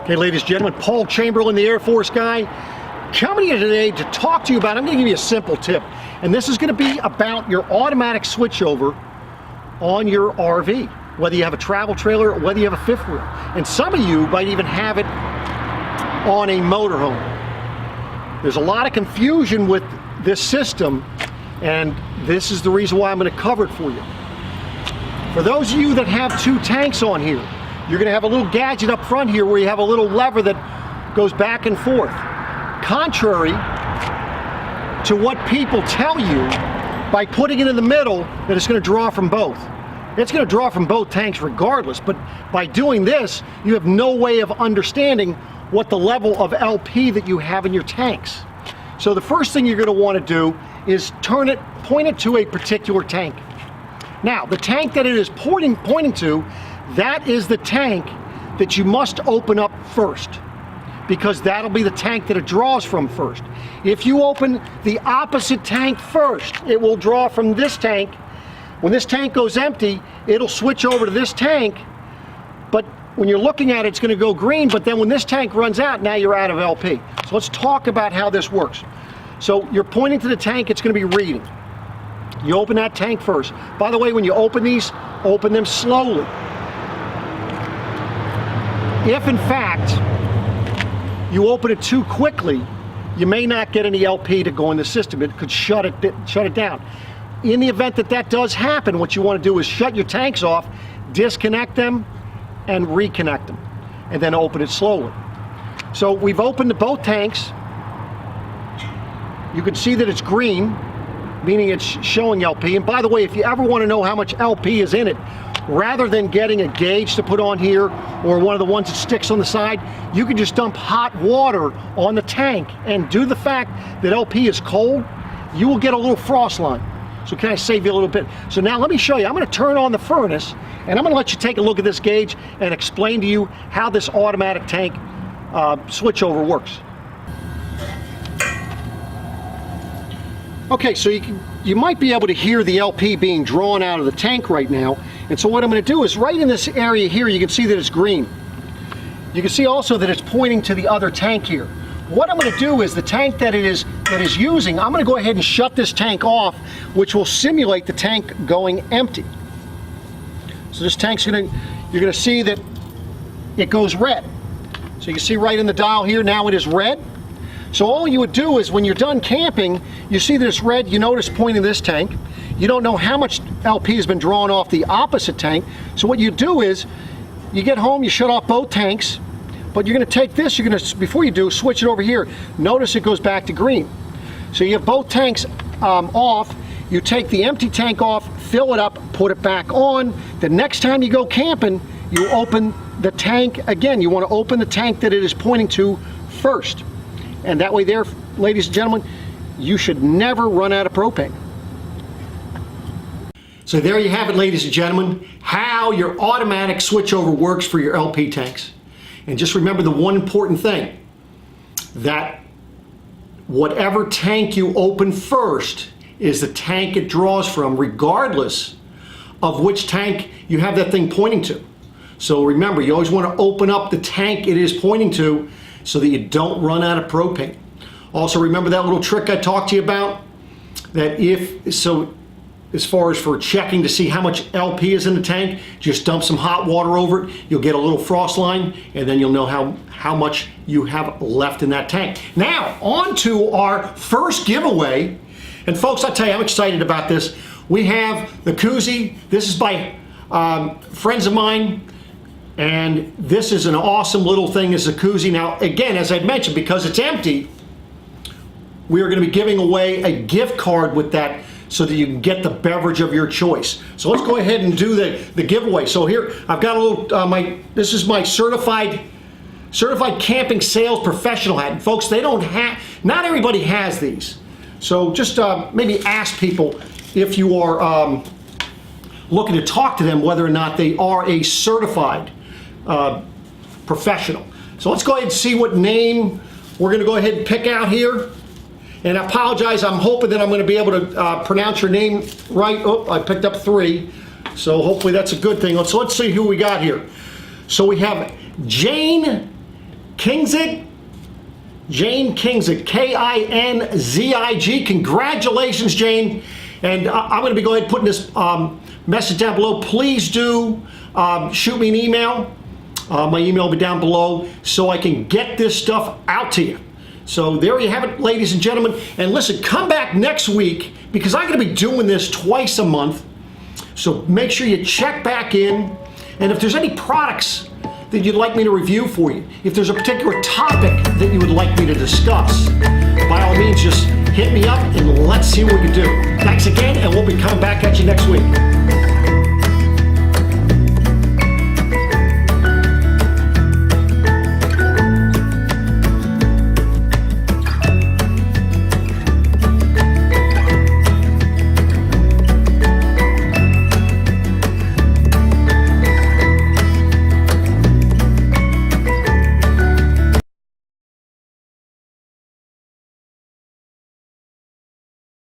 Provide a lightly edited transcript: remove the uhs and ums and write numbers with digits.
Hey, ladies and gentlemen, Paul Chamberlain, the Air Force guy, coming here today to talk to you about, I'm going to give you a simple tip, and this is going to be about your automatic switchover on your RV, whether you have a travel trailer or whether you have a fifth wheel. And some of you might even have it on a motorhome. There's a lot of confusion with this system, and this is the reason why I'm going to cover it for you. For those of you that have two tanks on here, you're going to have a little gadget up front here where you have a little lever that goes back and forth. Contrary to what people tell you, by putting it in the middle, that it's going to draw from both. It's going to draw from both tanks regardless, but by doing this, you have no way of understanding what the level of LP that you have in your tanks. So the first thing you're going to want to do is point it to a particular tank. Now, the tank that it is pointing to, that is the tank that you must open up first, because that'll be the tank that it draws from first. If you open the opposite tank first, it will draw from this tank. When this tank goes empty, it'll switch over to this tank, but when you're looking at it, it's going to go green, but then when this tank runs out, now you're out of LP. So let's talk about how this works. So you're pointing to the tank, it's going to be reading. You open that tank first. By the way, when you open these, open them slowly. If in fact you open it too quickly, you may not get any LP to go in the system. It could shut it down. In the event that that does happen, what you want to do is shut your tanks off, disconnect them, and reconnect them, and then open it slowly. So we've opened both tanks. You can see that it's green, meaning it's showing LP. And by the way, if you ever want to know how much LP is in it, rather than getting a gauge to put on here or one of the ones that sticks on the side, you can just dump hot water on the tank, and due to the fact that LP is cold, you will get a little frost line. So can I save you a little bit? So now let me show you. I'm going to turn on the furnace, and I'm going to let you take a look at this gauge and explain to you how this automatic tank switchover works. Okay, so you might be able to hear the LP being drawn out of the tank right now. And so what I'm going to do is, right in this area here, you can see that it's green. You can see also that it's pointing to the other tank here. What I'm going to do is, the tank that it is using, I'm going to go ahead and shut this tank off, which will simulate the tank going empty. So this tank's you're going to see that it goes red. So you can see right in the dial here, now it is red. So all you would do is, when you're done camping, you see that it's red, you notice pointing to this tank. You don't know how much LP has been drawn off the opposite tank. So what you do is, you get home, you shut off both tanks, but you're going to take this, before you do, switch it over here. Notice it goes back to green. So you have both tanks off. You take the empty tank off, fill it up, put it back on. The next time you go camping, you open the tank again. You want to open the tank that it is pointing to first. And that way there, ladies and gentlemen, you should never run out of propane. So there you have it, ladies and gentlemen, how your automatic switchover works for your LP tanks. And just remember the one important thing, that whatever tank you open first is the tank it draws from, regardless of which tank you have that thing pointing to. So remember, you always want to open up the tank it is pointing to so that you don't run out of propane. Also remember that little trick I talked to you about, that as far as for checking to see how much LP is in the tank, just dump some hot water over it. You'll get a little frost line, and then you'll know how much you have left in that tank. Now, on to our first giveaway. And folks, I'll tell you, I'm excited about this. We have the koozie. This is by friends of mine, and this is an awesome little thing. It's a koozie. Now, again, as I mentioned, because it's empty, we are going to be giving away a gift card with that, so that you can get the beverage of your choice. So let's go ahead and do the giveaway. So here, I've got a little, this is my certified camping sales professional hat. And folks, not everybody has these. So just maybe ask people, if you are looking to talk to them, whether or not they are a certified professional. So let's go ahead and see what name we're gonna go ahead and pick out here. And I apologize, I'm hoping that I'm going to be able to pronounce your name right. Oh, I picked up 3. So hopefully that's a good thing. So let's see who we got here. So we have Jane Kingzig, Jane Kingzig, K-I-N-Z-I-G. Congratulations, Jane. And I'm going to be going ahead and putting this message down below. Please do shoot me an email. My email will be down below so I can get this stuff out to you. So there you have it, ladies and gentlemen. And listen, come back next week because I'm going to be doing this twice a month. So make sure you check back in. And if there's any products that you'd like me to review for you, if there's a particular topic that you would like me to discuss, by all means, just hit me up and let's see what we can do. Thanks again, and we'll be coming back at you next week.